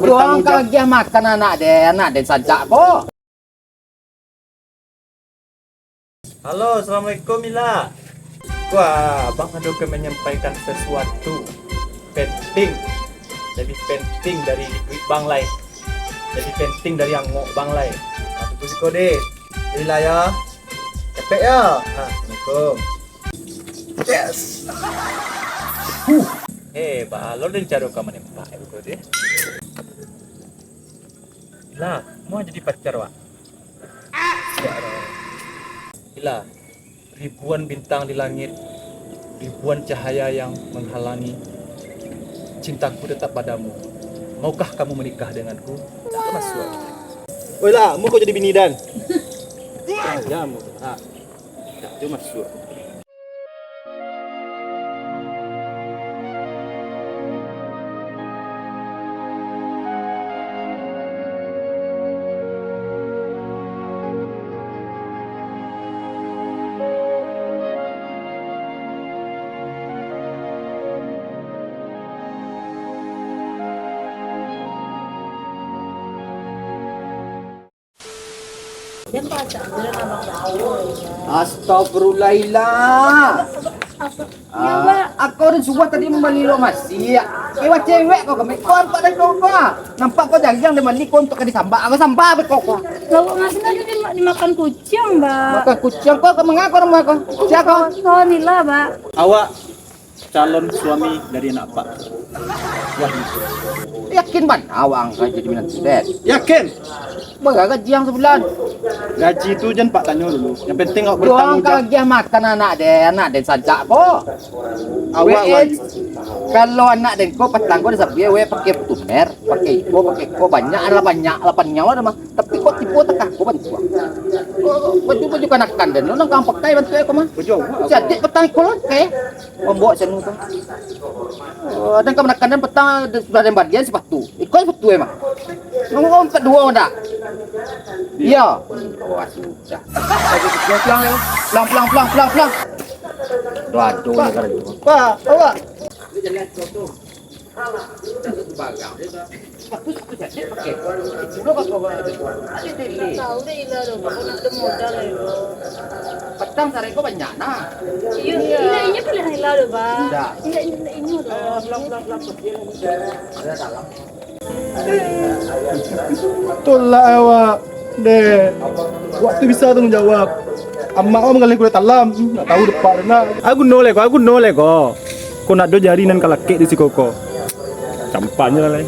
bertanggung Juang jawab. kagak makan anak den saja kok. Halo, assalamualaikum Mila. Wah, Bang Aduke menyampaikan sesuatu penting. Jadi penting dari duit Bang Lai. Jadi penting dari yang mau Bang Lai. Aku si kode. Jadi lah ya. Cepet ya. Nah, assalamualaikum. Yes. Balon dan caro kamu nembak ya kode. Lah, mau jadi pacar Wak? Gila, ribuan bintang di langit, ribuan cahaya yang menghalangi, cintaku tetap padamu. Maukah kamu menikah denganku? Tak masuk. Woi lah, mau kau jadi bini dan? Ya mau. Ah, tak masuk. Astagfirullahilah. Aku udah subuh tadi membeli lo masih. Ewa cewek kok kami kau nampak dari kau. Nampak kau jangan mandi kau untuk disambak. Aku sambak bet kau. Kalau ngasih aja dimakan kucing, Mbak. Makan kucing kau mengaku rumah kau. Siapa? Oh, Nila, Mbak. Awak calon suami dari anak Pak. Wahyu. Yakin ban awang kan jadi minat sudet. Yakin? Berapa gaji yang sebulan? Gaji itu jangan Pak tanya dulu. Yang penting awak Juang bertanggung jawab. kagak makan anak den saja kok. Awak Kalau anak den kau petang kau dah sabi pakai tumer, pakai ko banyak ada banyak 8 nyawa mah. Tapi kok tipu tekah kau bantu. Baju kanakan den nang kang pakai bantu aku mah. baju awak. Jadi petang kau ke membawa senu tu. Dan kau menekan dan petang sudah ada bagian sepatu. Ikut sepatu emang. Ngomong kedua ndak? Iya. Wah sudah. Pelang. Aduh, negara itu. Pak, awak. Tahu deh Ila dong, aku nanti modal ya. Petang sare kau banyak nah. Iya, ini pilihan Ila dong, Pak. Tidak. Ini udah. Ada dalam. Betul lah awak. Dek. Waktu bisa tu menjawab. Amak awak mengalih kulit alam. Tak tahu depan nak. Aku noleh ko. Kau nak do jarinan kalakek di si koko. Campaknya lah.